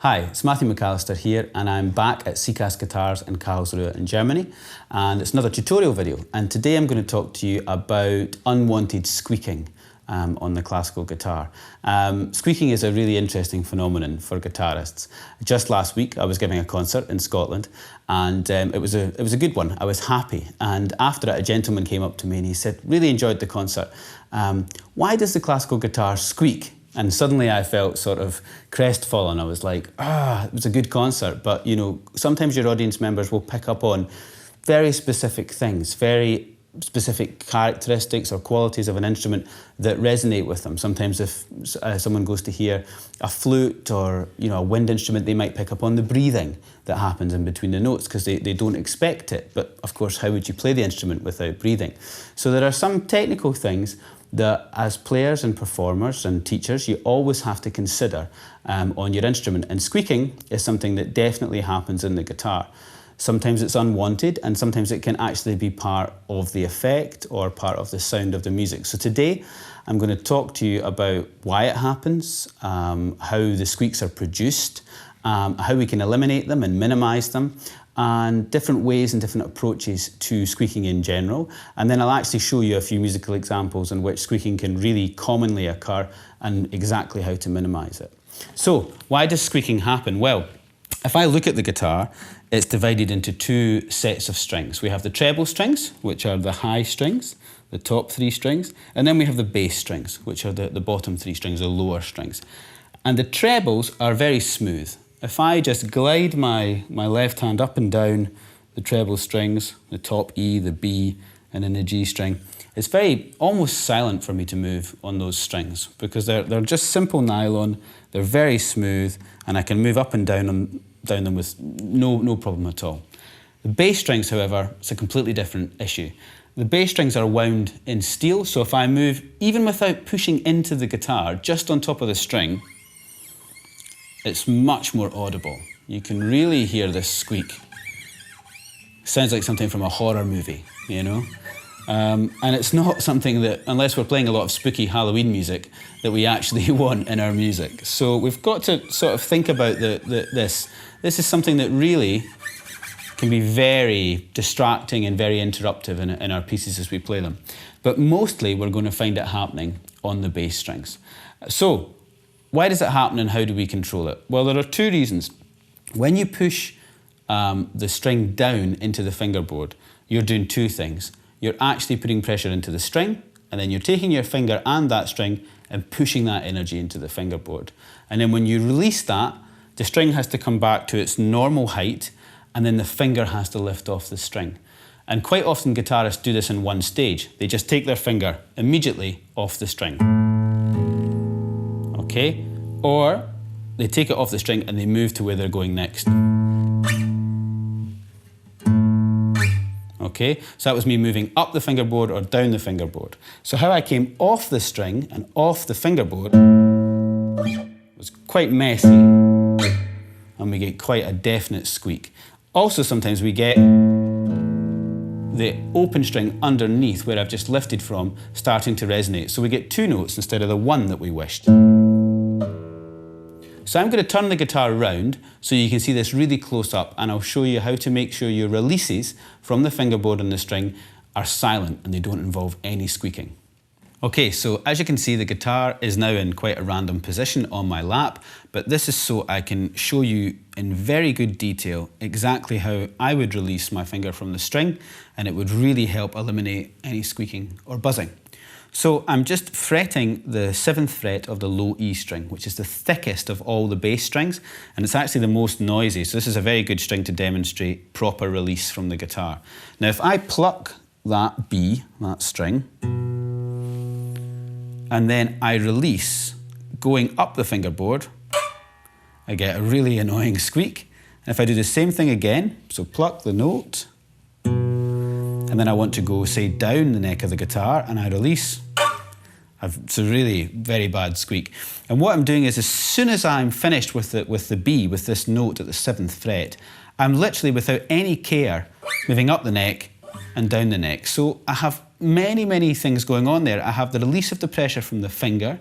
Hi, it's Matthew McAllister here, and I'm back at CCAS Guitars in Karlsruhe in Germany, and it's another tutorial video. And today I'm going to talk to you about unwanted squeaking on the classical guitar. Squeaking is a really interesting phenomenon for guitarists. Just last week I was giving a concert in Scotland, and it was a good one. I was happy, and after it a gentleman came up to me and he said, "Really enjoyed the concert. Why does the classical guitar squeak?" And suddenly I felt sort of crestfallen. I was like, it was a good concert, but you know, sometimes your audience members will pick up on very specific things, very specific characteristics or qualities of an instrument that resonate with them. Sometimes if someone goes to hear a flute or a wind instrument, they might pick up on the breathing that happens in between the notes because they don't expect it. But of course, how would you play the instrument without breathing? So there are some technical things that as players and performers and teachers, you always have to consider on your instrument. And squeaking is something that definitely happens in the guitar. Sometimes it's unwanted, and sometimes it can actually be part of the effect or part of the sound of the music. So today, I'm going to talk to you about why it happens, how the squeaks are produced, how we can eliminate them and minimize them, and different ways and different approaches to squeaking in general. And then I'll actually show you a few musical examples in which squeaking can really commonly occur and exactly how to minimize it. So, why does squeaking happen? Well, if I look at the guitar, it's divided into two sets of strings. We have the treble strings, which are the high strings, the top three strings, and then we have the bass strings, which are the bottom three strings, the lower strings. And the trebles are very smooth. If I just glide my left hand up and down the treble strings, the top E, the B, and then the G string, it's very almost silent for me to move on those strings because they're just simple nylon, they're very smooth, and I can move up and down them with no problem at all. The bass strings, however, it's a completely different issue. The bass strings are wound in steel, so if I move, even without pushing into the guitar, just on top of the string, it's much more audible. You can really hear this squeak. Sounds like something from a horror movie, you know? And it's not something that, unless we're playing a lot of spooky Halloween music, that we actually want in our music. So we've got to sort of think about this. This is something that really can be very distracting and very interruptive in our pieces as we play them. But mostly we're going to find it happening on the bass strings. So, why does it happen and how do we control it? Well, there are two reasons. When you push the string down into the fingerboard, you're doing two things. You're actually putting pressure into the string, and then you're taking your finger and that string and pushing that energy into the fingerboard. And then when you release that, the string has to come back to its normal height, and then the finger has to lift off the string. And quite often guitarists do this in one stage. They just take their finger immediately off the string. Okay? Or they take it off the string and they move to where they're going next. Okay? So that was me moving up the fingerboard or down the fingerboard. So how I came off the string and off the fingerboard was quite messy, and we get quite a definite squeak. Also, sometimes we get the open string underneath where I've just lifted from starting to resonate. So we get two notes instead of the one that we wished. So I'm going to turn the guitar around so you can see this really close up, and I'll show you how to make sure your releases from the fingerboard and the string are silent and they don't involve any squeaking. Okay, so as you can see, the guitar is now in quite a random position on my lap, but this is so I can show you in very good detail exactly how I would release my finger from the string, and it would really help eliminate any squeaking or buzzing. So I'm just fretting the 7th fret of the low E string, which is the thickest of all the bass strings, and it's actually the most noisy, so this is a very good string to demonstrate proper release from the guitar. Now if I pluck that B, that string, and then I release going up the fingerboard, I get a really annoying squeak. And if I do the same thing again, so pluck the note, and then I want to go, say, down the neck of the guitar, and I release, it's a really very bad squeak. And what I'm doing is, as soon as I'm finished with the B, with this note at the 7th fret, I'm literally, without any care, moving up the neck and down the neck. So I have many things going on there. I have the release of the pressure from the finger,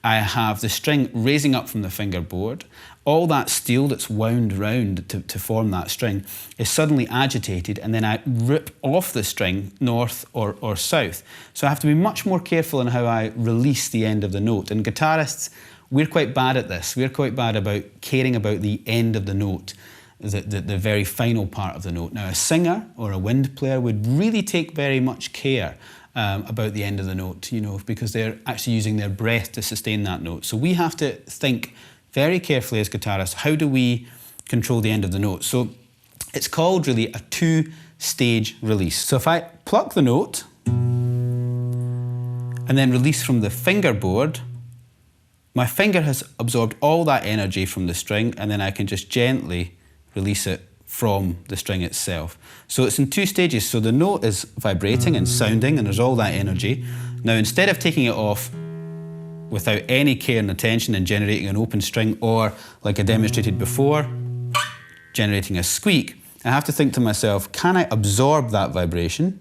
I have the string raising up from the fingerboard. All that steel that's wound round to form that string is suddenly agitated, and then I rip off the string north or south. So I have to be much more careful in how I release the end of the note. And guitarists, we're quite bad at this. We're quite bad about caring about the end of the note, the very final part of the note. Now, a singer or a wind player would really take very much care about the end of the note, you know, because they're actually using their breath to sustain that note. So we have to think very carefully as guitarists, how do we control the end of the note? So it's called really a two-stage release. So if I pluck the note and then release from the fingerboard, my finger has absorbed all that energy from the string, and then I can just gently release it from the string itself. So it's in two stages. So the note is vibrating and sounding, and there's all that energy. Now, instead of taking it off without any care and attention and generating an open string, or like I demonstrated before, generating a squeak, I have to think to myself, can I absorb that vibration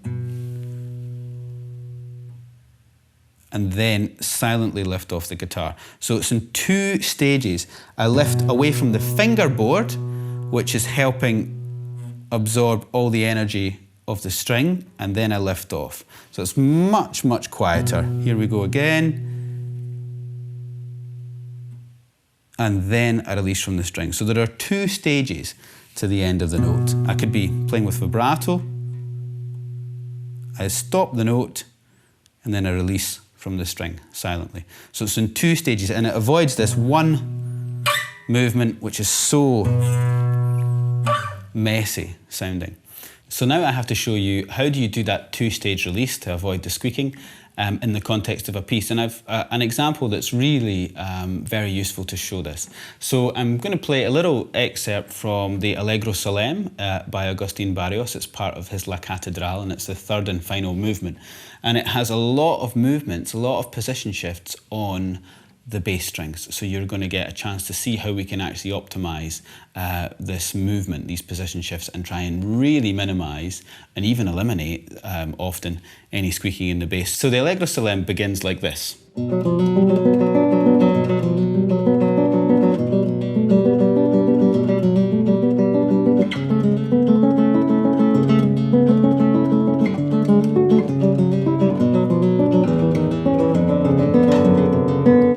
and then silently lift off the guitar? So it's in two stages. I lift away from the fingerboard, which is helping absorb all the energy of the string, and then I lift off. So it's much, much quieter. Here we go again. And then I release from the string. So there are two stages to the end of the note. I could be playing with vibrato. I stop the note, and then I release from the string silently. So it's in two stages, and it avoids this one movement, which is so messy sounding. So now I have to show you how do you do that two-stage release to avoid the squeaking in the context of a piece. And I've an example that's really very useful to show this. So I'm going to play a little excerpt from the Allegro Solemne by Agustin Barrios. It's part of his La Catedral, and it's the third and final movement. And it has a lot of movements, a lot of position shifts on the bass strings. So you're going to get a chance to see how we can actually optimize this movement, these position shifts, and try and really minimize and even eliminate often any squeaking in the bass. So the Allegro Solemne begins like this.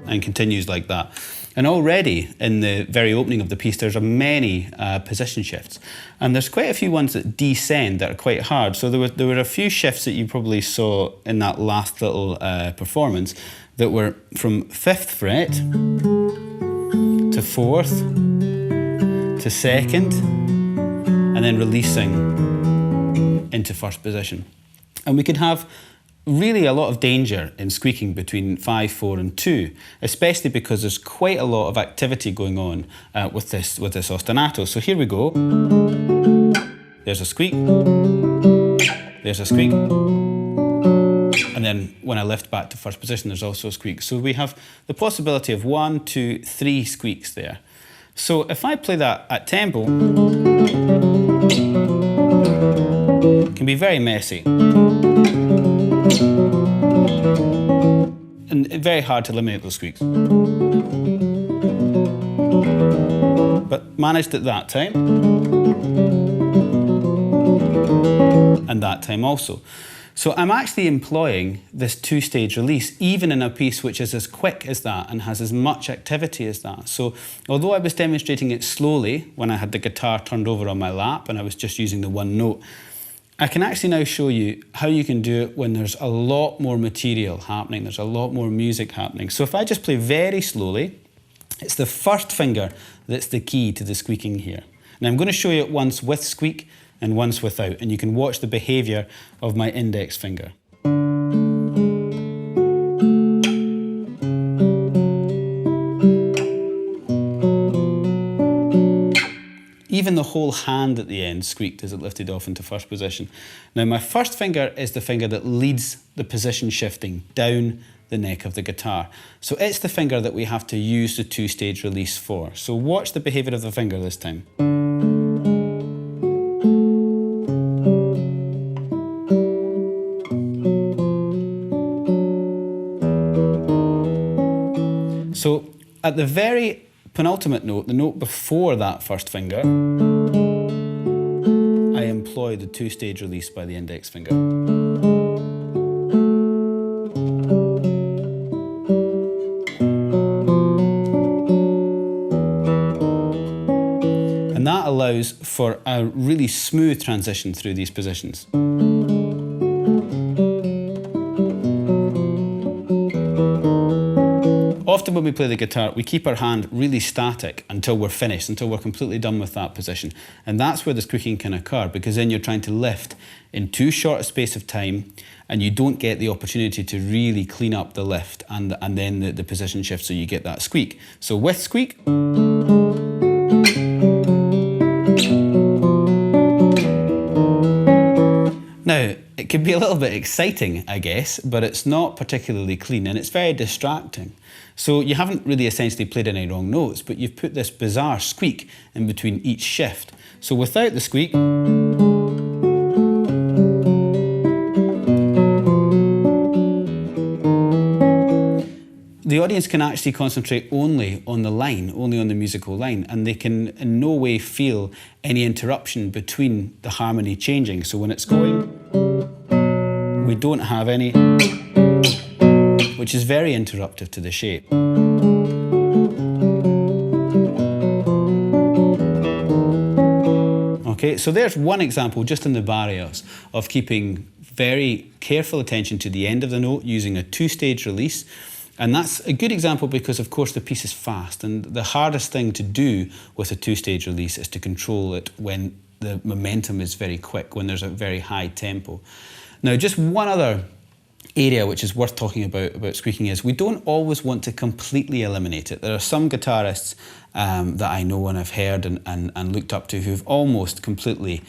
And continues like that. And already in the very opening of the piece, there's many position shifts. And there's quite a few ones that descend that are quite hard. So there were a few shifts that you probably saw in that last little performance that were from 5th fret to 4th to 2nd, and then releasing into 1st position. And we could have really a lot of danger in squeaking between 5, 4 and 2, especially because there's quite a lot of activity going on with this ostinato. So here we go. There's a squeak. There's a squeak. And then when I lift back to 1st position, there's also a squeak. So we have the possibility of 1, 2, 3 squeaks there. So if I play that at tempo, it can be very messy. And very hard to eliminate those squeaks. But managed at that time. And that time also. So I'm actually employing this two-stage release, even in a piece which is as quick as that and has as much activity as that. So although I was demonstrating it slowly when I had the guitar turned over on my lap and I was just using the one note, I can actually now show you how you can do it when there's a lot more material happening, there's a lot more music happening. So if I just play very slowly, it's the 1st finger that's the key to the squeaking here. And I'm going to show you it once with squeak and once without, and you can watch the behaviour of my index finger. Even the whole hand at the end squeaked as it lifted off into 1st position. Now my 1st finger is the finger that leads the position shifting down the neck of the guitar. So it's the finger that we have to use the two-stage release for. So watch the behaviour of the finger this time. So at the very penultimate note, the note before that first finger, I employ the two-stage release by the index finger. And that allows for a really smooth transition through these positions. Often when we play the guitar, we keep our hand really static until we're finished, until we're completely done with that position. And that's where the squeaking can occur, because then you're trying to lift in too short a space of time, and you don't get the opportunity to really clean up the lift, and then the position shift, so you get that squeak. So with squeak, now, it can be a little bit exciting, I guess, but it's not particularly clean, and it's very distracting. So you haven't really essentially played any wrong notes, but you've put this bizarre squeak in between each shift. So without the squeak, the audience can actually concentrate only on the line, only on the musical line, and they can in no way feel any interruption between the harmony changing. So when it's going, we don't have any, which is very interruptive to the shape. Okay, so there's one example just in the Barrios of keeping very careful attention to the end of the note using a two-stage release. And that's a good example because, of course, the piece is fast, and the hardest thing to do with a two-stage release is to control it when the momentum is very quick, when there's a very high tempo. Now, just one other area which is worth talking about squeaking is we don't always want to completely eliminate it. There are some guitarists that I know and I've heard and looked up to who've almost completely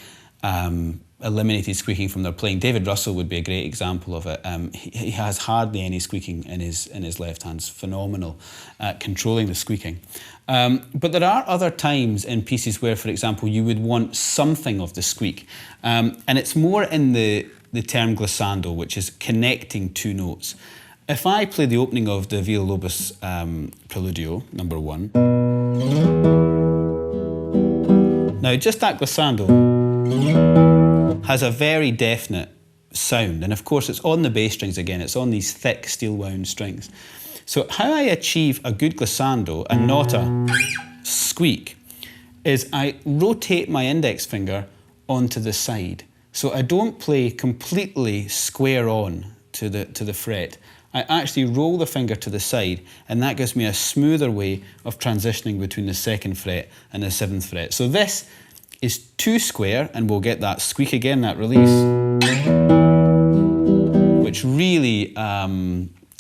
eliminated squeaking from their playing. David Russell would be a great example of it. He has hardly any squeaking in his left hand. It's phenomenal at controlling the squeaking. But there are other times in pieces where, for example, you would want something of the squeak. And it's more in the term glissando, which is connecting two notes. If I play the opening of the Villalobos Preludio, number 1, now just that glissando has a very definite sound, and of course it's on the bass strings again, it's on these thick steel wound strings. So how I achieve a good glissando and not a squeak is I rotate my index finger onto the side. So I don't play completely square on to the fret. I actually roll the finger to the side, and that gives me a smoother way of transitioning between the 2nd fret and the 7th fret. So this is too square, and we'll get that squeak again, that release, which really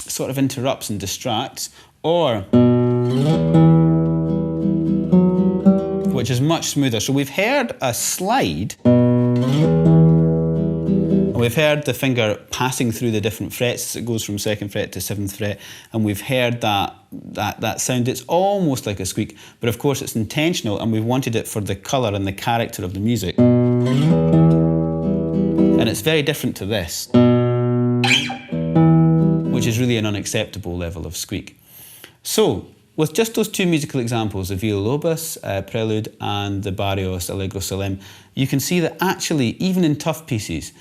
sort of interrupts and distracts, or which is much smoother. So we've heard a slide, and we've heard the finger passing through the different frets as it goes from 2nd fret to 7th fret, and we've heard that sound. It's almost like a squeak, but of course it's intentional, and we've wanted it for the colour and the character of the music. And it's very different to this, which is really an unacceptable level of squeak. So, with just those two musical examples, the Villalobos Prelude and the Barrios Allegro Solemne, you can see that actually, even in tough pieces,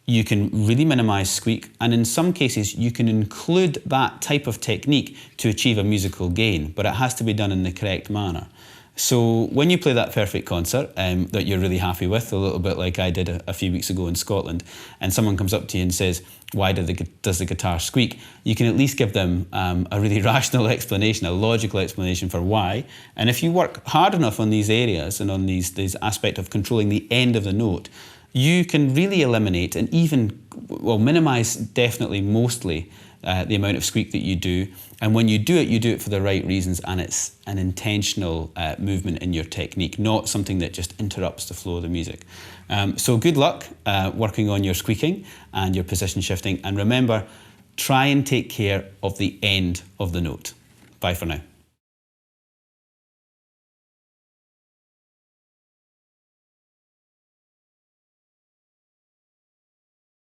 you can really minimise squeak, and in some cases you can include that type of technique to achieve a musical gain, but it has to be done in the correct manner. So when you play that perfect concert that you're really happy with, a little bit like I did a few weeks ago in Scotland, and someone comes up to you and says, why does the guitar squeak? You can at least give them a really rational explanation, a logical explanation for why. And if you work hard enough on these areas and on these aspects of controlling the end of the note, you can really eliminate and even, well, minimise definitely mostly the amount of squeak that you do. And when you do it for the right reasons, and it's an intentional movement in your technique, not something that just interrupts the flow of the music. So good luck working on your squeaking and your position shifting. And remember, try and take care of the end of the note. Bye for now.